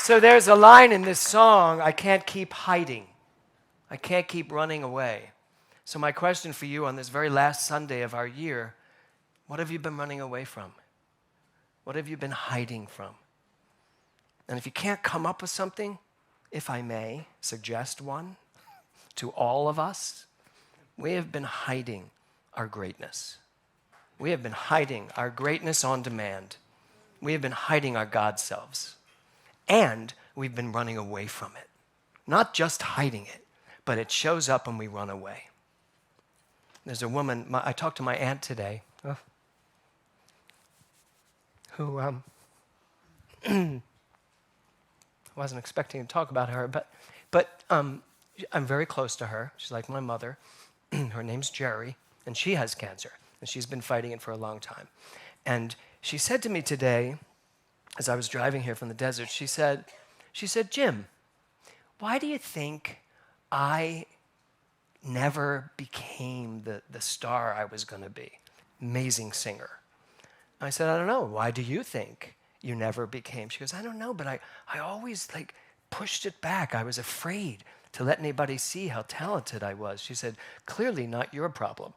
So there's a line in this song, I can't keep hiding. I can't keep running away. So my question for you on this very last Sunday of our year, what have you been running away from? What have you been hiding from? And if you can't come up with something, if I may suggest one to all of us, we have been hiding our greatness. We have been hiding our greatness on demand. We have been hiding our God selves. And we've been running away from it. Not just hiding it, but it shows up when we run away. There's a woman, I talked to my aunt today, who I wasn't expecting to talk about her, but I'm very close to her. She's like my mother. Her name's Jerry, and she has cancer, and she's been fighting it for a long time. And she said to me today, as I was driving here from the desert, she said, Jim, why do you think I never became the star I was going to be? Amazing singer. I said, I don't know. Why do you think you never became? She goes, I don't know, but I always pushed it back. I was afraid to let anybody see how talented I was. She said, clearly not your problem.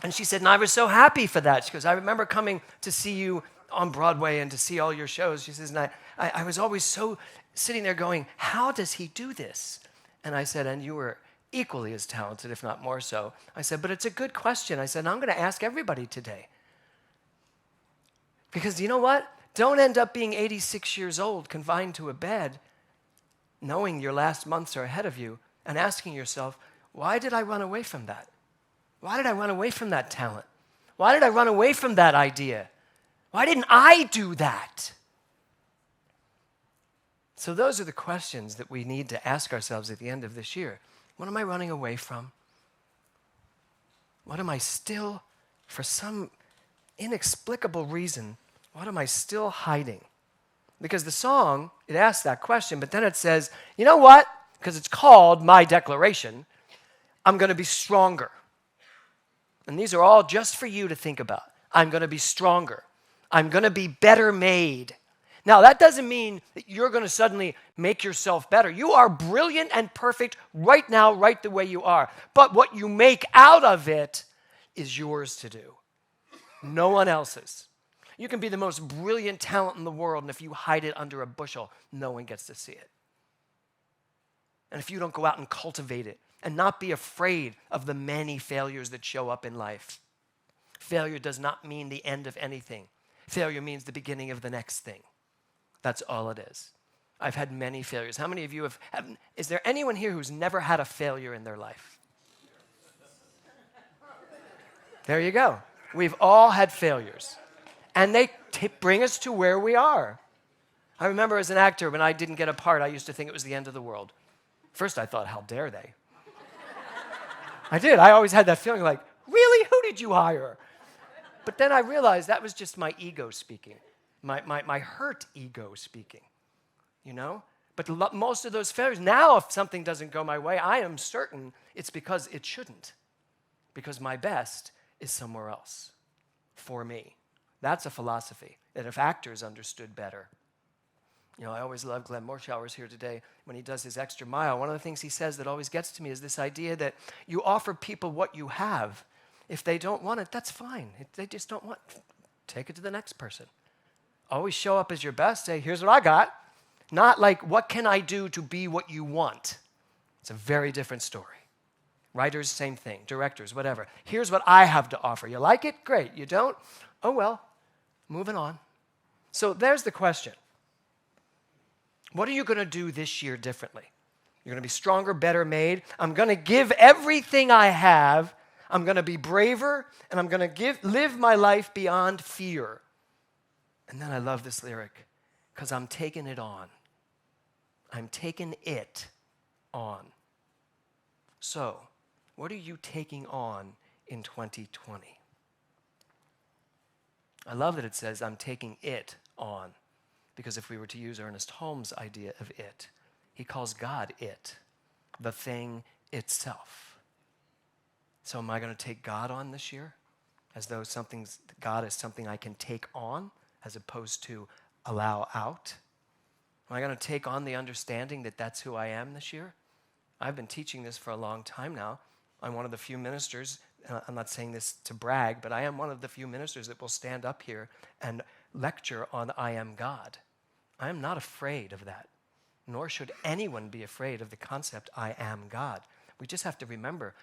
And she said, and I was so happy for that. She goes, I remember coming to see you on Broadway and to see all your shows. She says, and I was always so sitting there going, how does he do this? And I said, and you were equally as talented, if not more so. I said, but it's a good question. I said, and I'm going to ask everybody today. Because you know what? Don't end up being 86 years old, confined to a bed, knowing your last months are ahead of you, and asking yourself, why did I run away from that? Why did I run away from that talent? Why did I run away from that idea? Why didn't I do that? So those are the questions that we need to ask ourselves at the end of this year. What am I running away from? What am I still, for some inexplicable reason, what am I still hiding? Because the song, it asks that question, but then it says, you know what? Because it's called My Declaration, I'm going to be stronger. And these are all just for you to think about. I'm going to be stronger. I'm going to be better made. Now, that doesn't mean that you're going to suddenly make yourself better. You are brilliant and perfect right now, right the way you are. But what you make out of it is yours to do. No one else's. You can be the most brilliant talent in the world, and if you hide it under a bushel, no one gets to see it. And if you don't go out and cultivate it, and not be afraid of the many failures that show up in life. Failure does not mean the end of anything. Failure means the beginning of the next thing. That's all it is. I've had many failures. How many of you have is there anyone here who's never had a failure in their life? There you go. We've all had failures. And they bring us to where we are. I remember as an actor, when I didn't get a part, I used to think it was the end of the world. First I thought, how dare they? I did. I always had that feeling like, really? Who did you hire? But then I realized that was just my ego speaking, my hurt ego speaking, you know? But most of those failures, now if something doesn't go my way, I am certain it's because it shouldn't, because my best is somewhere else for me. That's a philosophy that if actors understood better. You know, I always love Glenn Morshower's here today when he does his extra mile. One of the things he says that always gets to me is this idea that you offer people what you have. If they don't want it, that's fine. If they just don't want it, take it to the next person. Always show up as your best. Say, here's what I got. Not like, what can I do to be what you want? It's a very different story. Writers, same thing. Directors, whatever. Here's what I have to offer. You like it? Great. You don't? Oh, well, moving on. So there's the question. What are you going to do this year differently? You're going to be stronger, better made. I'm going to give everything I have. I'm going to be braver, and I'm going to live my life beyond fear. And then I love this lyric, because I'm taking it on. I'm taking it on. So, what are you taking on in 2020? I love that it says, I'm taking it on. Because if we were to use Ernest Holmes' idea of it, he calls God it, the thing itself. So am I going to take God on this year? as though God is something I can take on as opposed to allow out? Am I going to take on the understanding that that's who I am this year? I've been teaching this for a long time now. I'm one of the few ministers, I'm not saying this to brag, but I am one of the few ministers that will stand up here and lecture on I am God. I am not afraid of that, nor should anyone be afraid of the concept I am God. We just have to remember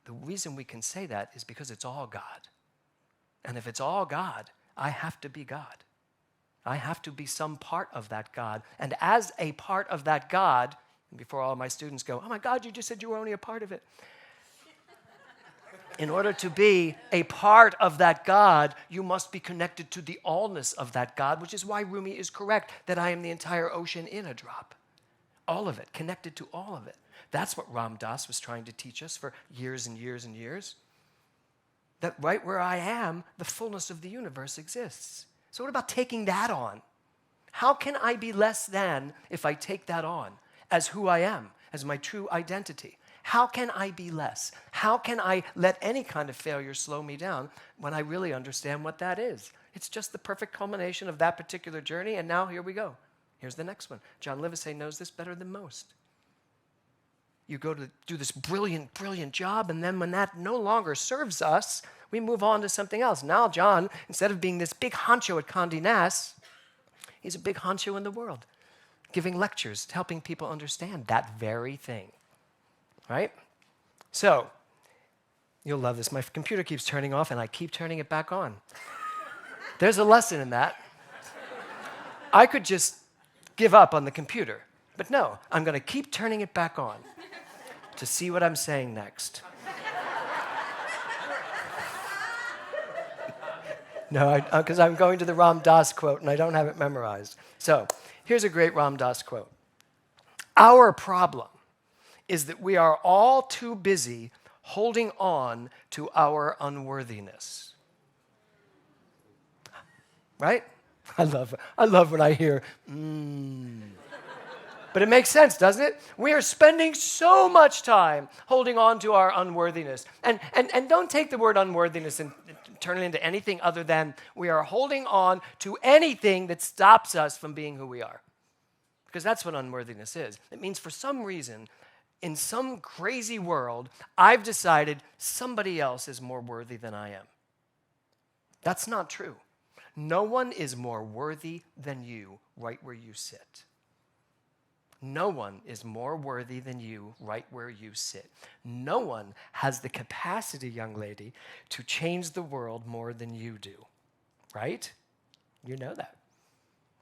the reason we can say that is because it's all God. And if it's all God, I have to be God. I have to be some part of that God. And as a part of that God, and before all my students go, oh my God, you just said you were only a part of it. In order to be a part of that God, you must be connected to the allness of that God, which is why Rumi is correct that I am the entire ocean in a drop. All of it, connected to all of it. That's what Ram Dass was trying to teach us for years and years and years. That right where I am, the fullness of the universe exists. So what about taking that on? How can I be less than if I take that on as who I am, as my true identity? How can I be less? How can I let any kind of failure slow me down when I really understand what that is? It's just the perfect culmination of that particular journey, and now here we go. Here's the next one. John Livesey knows this better than most. You go to do this brilliant, brilliant job, and then when that no longer serves us, we move on to something else. Now John, instead of being this big honcho at Condé Nast, he's a big honcho in the world, giving lectures, helping people understand that very thing. Right? So, you'll love this. My computer keeps turning off, and I keep turning it back on. There's a lesson in that. I could just give up on the computer, but no, I'm going to keep turning it back on to see what I'm saying next. No, because I'm going to the Ram Dass quote, and I don't have it memorized. So, here's a great Ram Dass quote. Our problem is that we are all too busy holding on to our unworthiness. Right? I love when I hear, But it makes sense, doesn't it? We are spending so much time holding on to our unworthiness. And don't take the word unworthiness and turn it into anything other than we are holding on to anything that stops us from being who we are. Because that's what unworthiness is. It means for some reason, in some crazy world, I've decided somebody else is more worthy than I am. That's not true. No one is more worthy than you right where you sit. No one is more worthy than you right where you sit. No one has the capacity, young lady, to change the world more than you do. Right? You know that.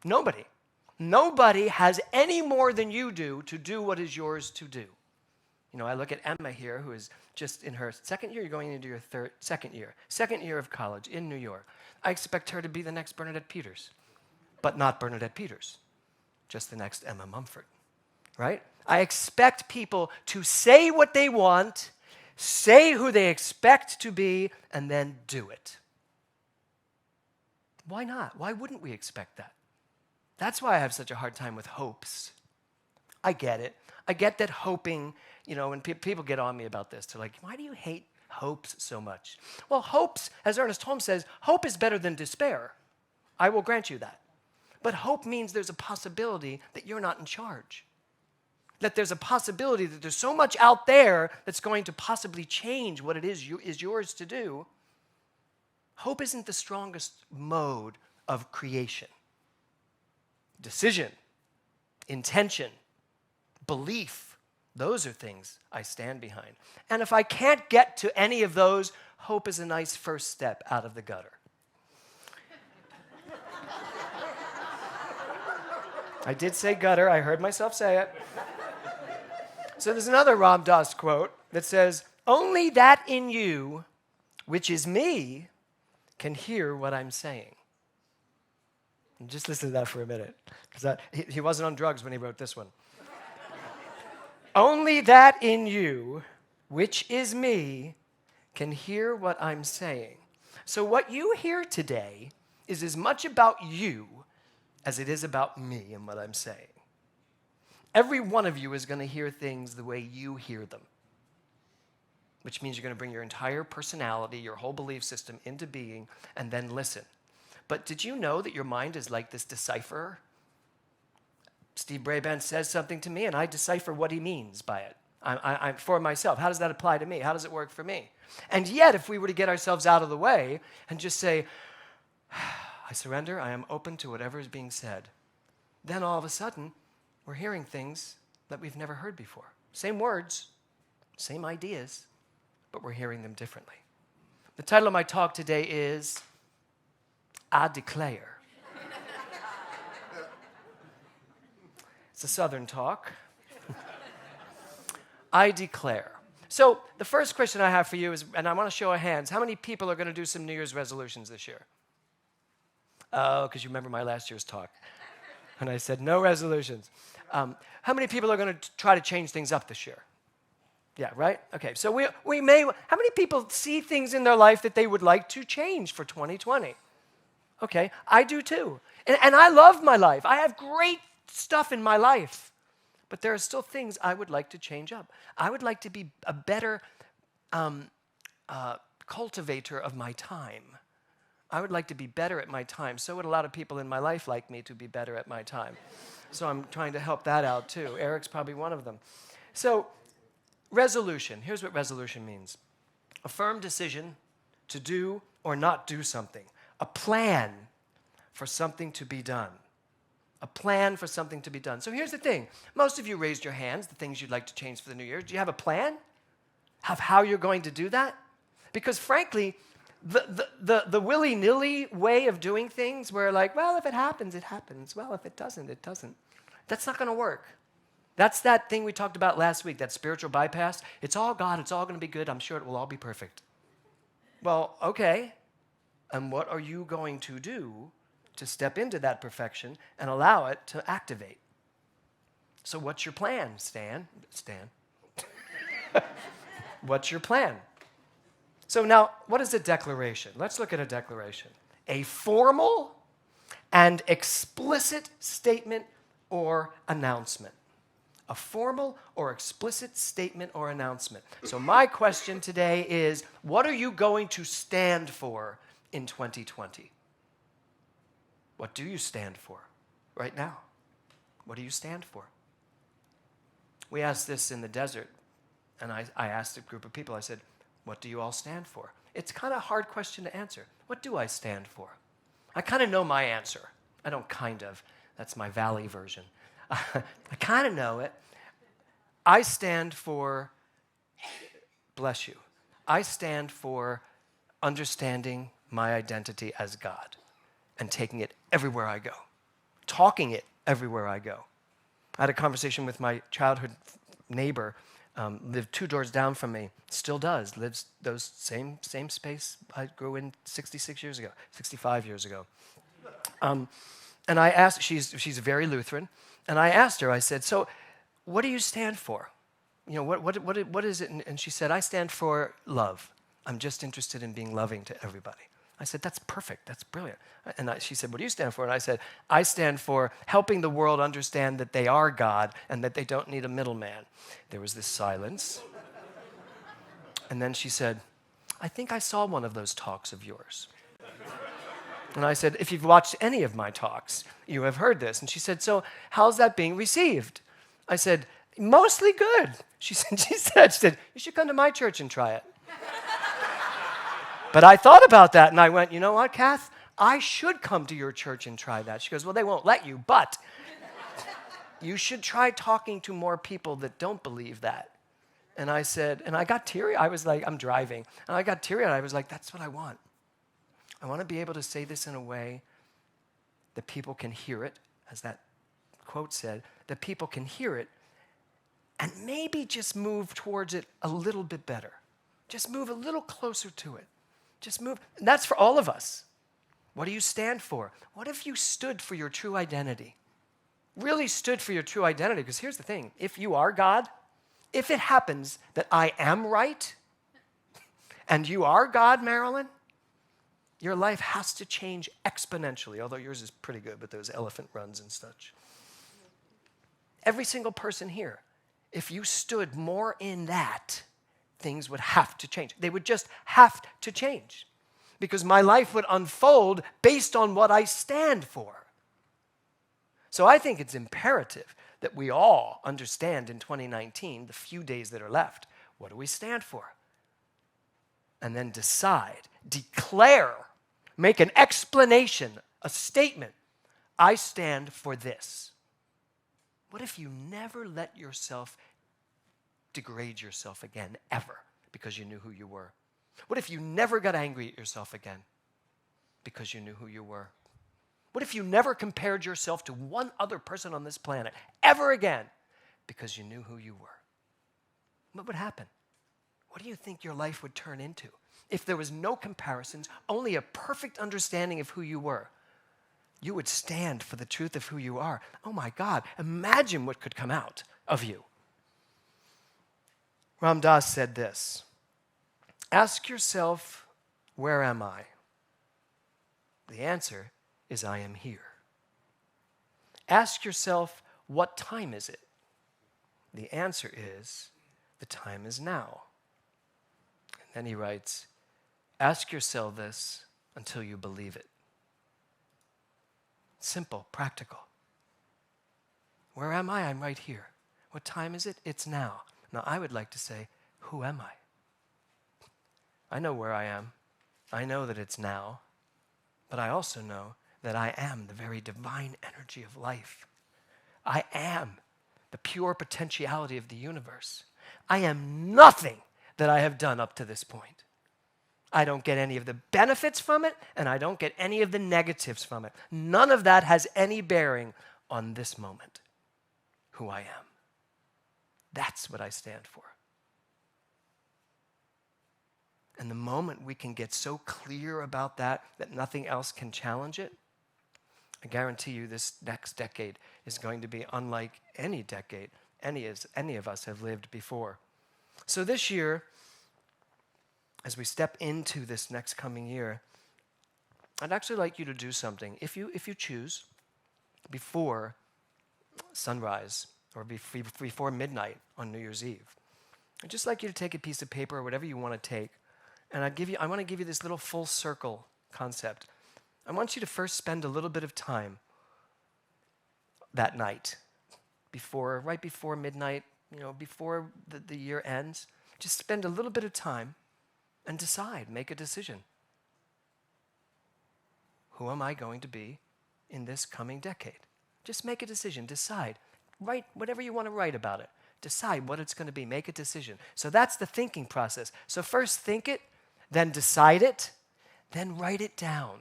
Nobody. Nobody has any more than you do to do what is yours to do. You know, I look at Emma here, who is just in her second year. You're going into your second year of college in New York. I expect her to be the next Bernadette Peters, but not Bernadette Peters, just the next Emma Mumford, right? I expect people to say what they want, say who they expect to be, and then do it. Why not? Why wouldn't we expect that? That's why I have such a hard time with hopes. I get it. I get that hoping, you know, when people get on me about this, they're like, why do you hate hopes so much? Well, hopes, as Ernest Holmes says, hope is better than despair. I will grant you that. But hope means there's a possibility that you're not in charge. That there's a possibility that there's so much out there that's going to possibly change what it is yours to do. Hope isn't the strongest mode of creation. Decision, intention, belief, those are things I stand behind. And if I can't get to any of those, hope is a nice first step out of the gutter. I did say gutter, I heard myself say it. So there's another Ram Dass quote that says, only that in you, which is me, can hear what I'm saying. And just listen to that for a minute, because he wasn't on drugs when he wrote this one. Only that in you, which is me, can hear what I'm saying. So what you hear today is as much about you as it is about me and what I'm saying. Every one of you is going to hear things the way you hear them. which means you're going to bring your entire personality, your whole belief system into being, and then listen. But did you know that your mind is like this decipherer? Steve Brabant says something to me, and I decipher what he means by it. I'm for myself. How does that apply to me? How does it work for me? And yet, if we were to get ourselves out of the way and just say, I surrender, I am open to whatever is being said, then all of a sudden, we're hearing things that we've never heard before. Same words, same ideas, but we're hearing them differently. The title of my talk today is, I Declare. It's a Southern talk. I declare. So the first question I have for you is, and I want to show of hands, how many people are going to do some New Year's resolutions this year? Oh, because you remember my last year's talk. And I said, no resolutions. How many people are going to try to change things up this year? Yeah, right? Okay, so we may, how many people see things in their life that they would like to change for 2020? Okay, I do too. And I love my life. I have great stuff in my life. But there are still things I would like to change up. I would like to be a better cultivator of my time. I would like to be better at my time. So would a lot of people in my life like me to be better at my time. So I'm trying to help that out too. Eric's probably one of them. So resolution. Here's what resolution means. A firm decision to do or not do something. A plan for something to be done. A plan for something to be done. So here's the thing. Most of you raised your hands, the things you'd like to change for the new year. Do you have a plan of how you're going to do that? Because frankly, the willy-nilly way of doing things where like, well, if it happens, it happens. Well, if it doesn't, it doesn't. That's not going to work. That's that thing we talked about last week, that spiritual bypass. It's all God. It's all going to be good. I'm sure it will all be perfect. Well, okay. And what are you going to do to step into that perfection and allow it to activate? So what's your plan, Stan? What's your plan? So now, what is a declaration? Let's look at a declaration. A formal and explicit statement or announcement. A formal or explicit statement or announcement. So my question today is, what are you going to stand for in 2020? What do you stand for right now? What do you stand for? We asked this in the desert, and I asked a group of people, I said, what do you all stand for? It's kind of a hard question to answer. What do I stand for? I kind of know my answer. I don't kind of. That's my valley version. I kind of know it. I stand for, bless you, I stand for understanding my identity as God and taking it everywhere I go, talking it everywhere I go. I had a conversation with my childhood neighbor, lived 2 doors down from me, still does, lives those same space I grew in 65 years ago. And I asked, she's very Lutheran, and I asked her, I said, so what do you stand for? You know, what is it? And she said, I stand for love. I'm just interested in being loving to everybody. I said, that's perfect. That's brilliant. And she said, what do you stand for? And I said, I stand for helping the world understand that they are God and that they don't need a middleman. There was this silence. And then she said, I think I saw one of those talks of yours. And I said, if you've watched any of my talks, you have heard this. And she said, so how's that being received? I said, mostly good. She said, you should come to my church and try it. But I thought about that, and I went, you know what, Kath? I should come to your church and try that. She goes, well, they won't let you, but you should try talking to more people that don't believe that. And I said, and I got teary. I was like, I'm driving. And I got teary-eyed. I was like, that's what I want. I want to be able to say this in a way that people can hear it, as that quote said, that people can hear it and maybe just move towards it a little bit better. Just move a little closer to it. Just move. And that's for all of us. What do you stand for? What if you stood for your true identity? Really stood for your true identity? Because here's the thing. If you are God, if it happens that I am right, and you are God, Marilyn, your life has to change exponentially, although yours is pretty good with those elephant runs and such. Every single person here, if you stood more in that things would have to change. They would just have to change because my life would unfold based on what I stand for. So I think it's imperative that we all understand in 2019, the few days that are left, what do we stand for? And then decide, declare, make an explanation, a statement. I stand for this. What if you never let yourself degrade yourself again, ever, because you knew who you were? What if you never got angry at yourself again because you knew who you were? What if you never compared yourself to one other person on this planet ever again because you knew who you were? What would happen? What do you think your life would turn into if there was no comparisons, only a perfect understanding of who you were? You would stand for the truth of who you are. Oh my God, imagine what could come out of you. Ram Dass said this, ask yourself, where am I? The answer is, I am here. Ask yourself, what time is it? The answer is, the time is now. And then he writes, ask yourself this until you believe it. Simple, practical. Where am I? I'm right here. What time is it? It's now. Now I would like to say, who am I? I know where I am. I know that it's now. But I also know that I am the very divine energy of life. I am the pure potentiality of the universe. I am nothing that I have done up to this point. I don't get any of the benefits from it, and I don't get any of the negatives from it. None of that has any bearing on this moment, who I am. That's what I stand for. And the moment we can get so clear about that nothing else can challenge it, I guarantee you this next decade is going to be unlike any decade any of us have lived before. So this year, as we step into this next coming year, I'd actually like you to do something, if you choose, before sunrise or before midnight on New Year's Eve. I'd just like you to take a piece of paper or whatever you want to take, and I want to give you this little full circle concept. I want you to first spend a little bit of time that night, right before midnight, before the year ends. Just spend a little bit of time and decide, make a decision. Who am I going to be in this coming decade? Just make a decision, decide. Write whatever you want to write about it. Decide what it's going to be, make a decision. So that's the thinking process. So first think it, then decide it, then write it down.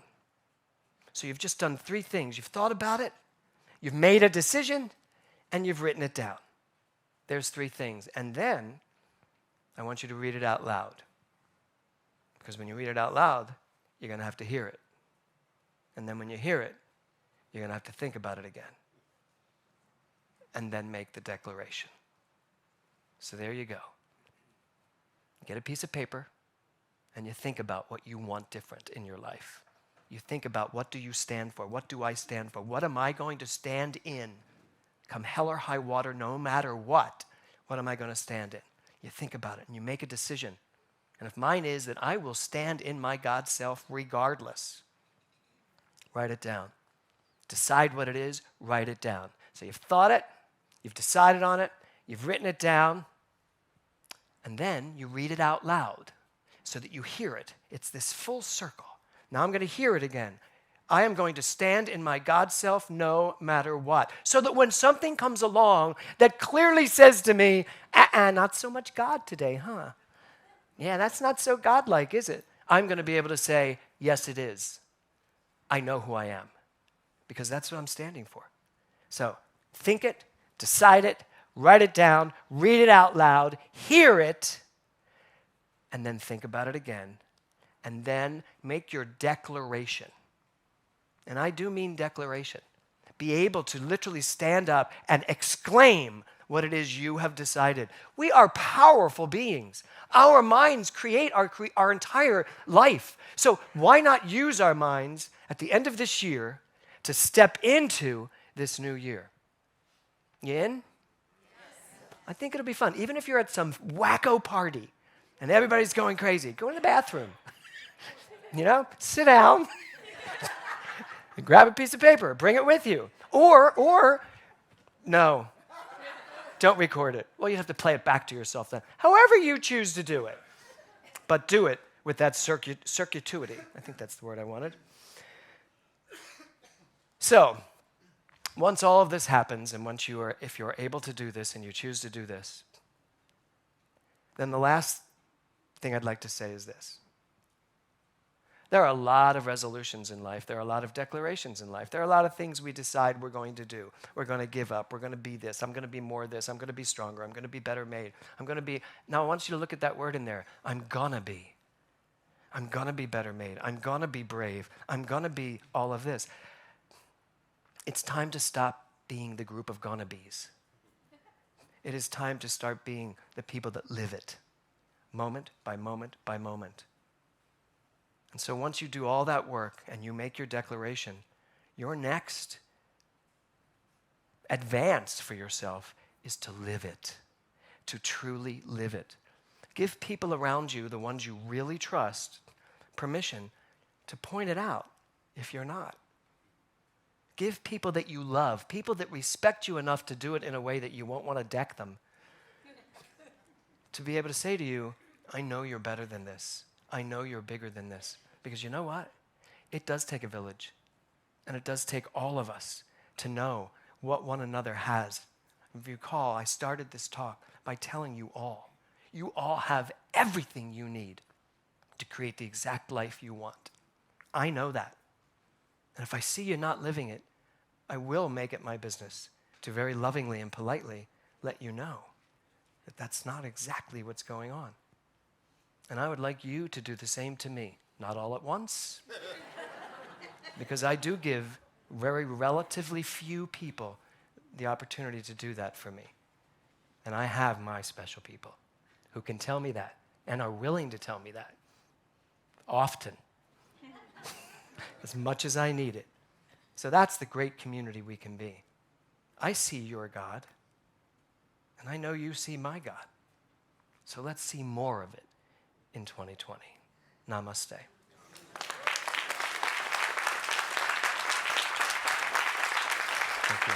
So you've just done 3 things. You've thought about it, you've made a decision, and you've written it down. There's 3 things. And then I want you to read it out loud. Because when you read it out loud, you're going to have to hear it. And then when you hear it, you're going to have to think about it again. And then make the declaration. So there you go. Get a piece of paper, and you think about what you want different in your life. You think about, what do you stand for? What do I stand for? What am I going to stand in? Come hell or high water, no matter what am I going to stand in? You think about it, and you make a decision. And if mine is that I will stand in my God self regardless, write it down. Decide what it is, write it down. So you've thought it, you've decided on it, you've written it down, and then you read it out loud so that you hear it. It's this full circle. Now I'm going to hear it again. I am going to stand in my God self no matter what. So that when something comes along that clearly says to me, not so much God today, huh? Yeah, that's not so godlike, is it? I'm going to be able to say, yes, it is. I know who I am. Because that's what I'm standing for. So think it, decide it, write it down, read it out loud, hear it, and then think about it again. And then make your declaration. And I do mean declaration. Be able to literally stand up and exclaim what it is you have decided. We are powerful beings. Our minds create our entire life. So why not use our minds at the end of this year to step into this new year? You in? Yes. I think it'll be fun. Even if you're at some wacko party, and everybody's going crazy. Go in the bathroom. Sit down, and grab a piece of paper, bring it with you. Or, no, don't record it. Well, you have to play it back to yourself then. However you choose to do it, but do it with that circuituity. I think that's the word I wanted. So, once all of this happens, and if you're able to do this and you choose to do this, then the last thing I'd like to say is this. There are a lot of resolutions in life. There are a lot of declarations in life. There are a lot of things we decide we're going to do. We're going to give up. We're going to be this. I'm going to be more this. I'm going to be stronger. I'm going to be better made. Now I want you to look at that word in there. I'm going to be. I'm going to be better made. I'm going to be brave. I'm going to be all of this. It's time to stop being the group of gonna-bees. It is time to start being the people that live it, moment by moment by moment. And so once you do all that work and you make your declaration, your next advance for yourself is to live it, to truly live it. Give people around you, the ones you really trust, permission to point it out if you're not. Give people that you love, people that respect you enough to do it in a way that you won't want to deck them, to be able to say to you, I know you're better than this. I know you're bigger than this. Because you know what? It does take a village. And it does take all of us to know what one another has. If you recall, I started this talk by telling you all have everything you need to create the exact life you want. I know that. And if I see you not living it, I will make it my business to very lovingly and politely let you know that that's not exactly what's going on. And I would like you to do the same to me. Not all at once, because I do give very relatively few people the opportunity to do that for me. And I have my special people who can tell me that and are willing to tell me that often, as much as I need it. So that's the great community we can be. I see your God, and I know you see my God. So let's see more of it in 2020. Namaste. Thank you.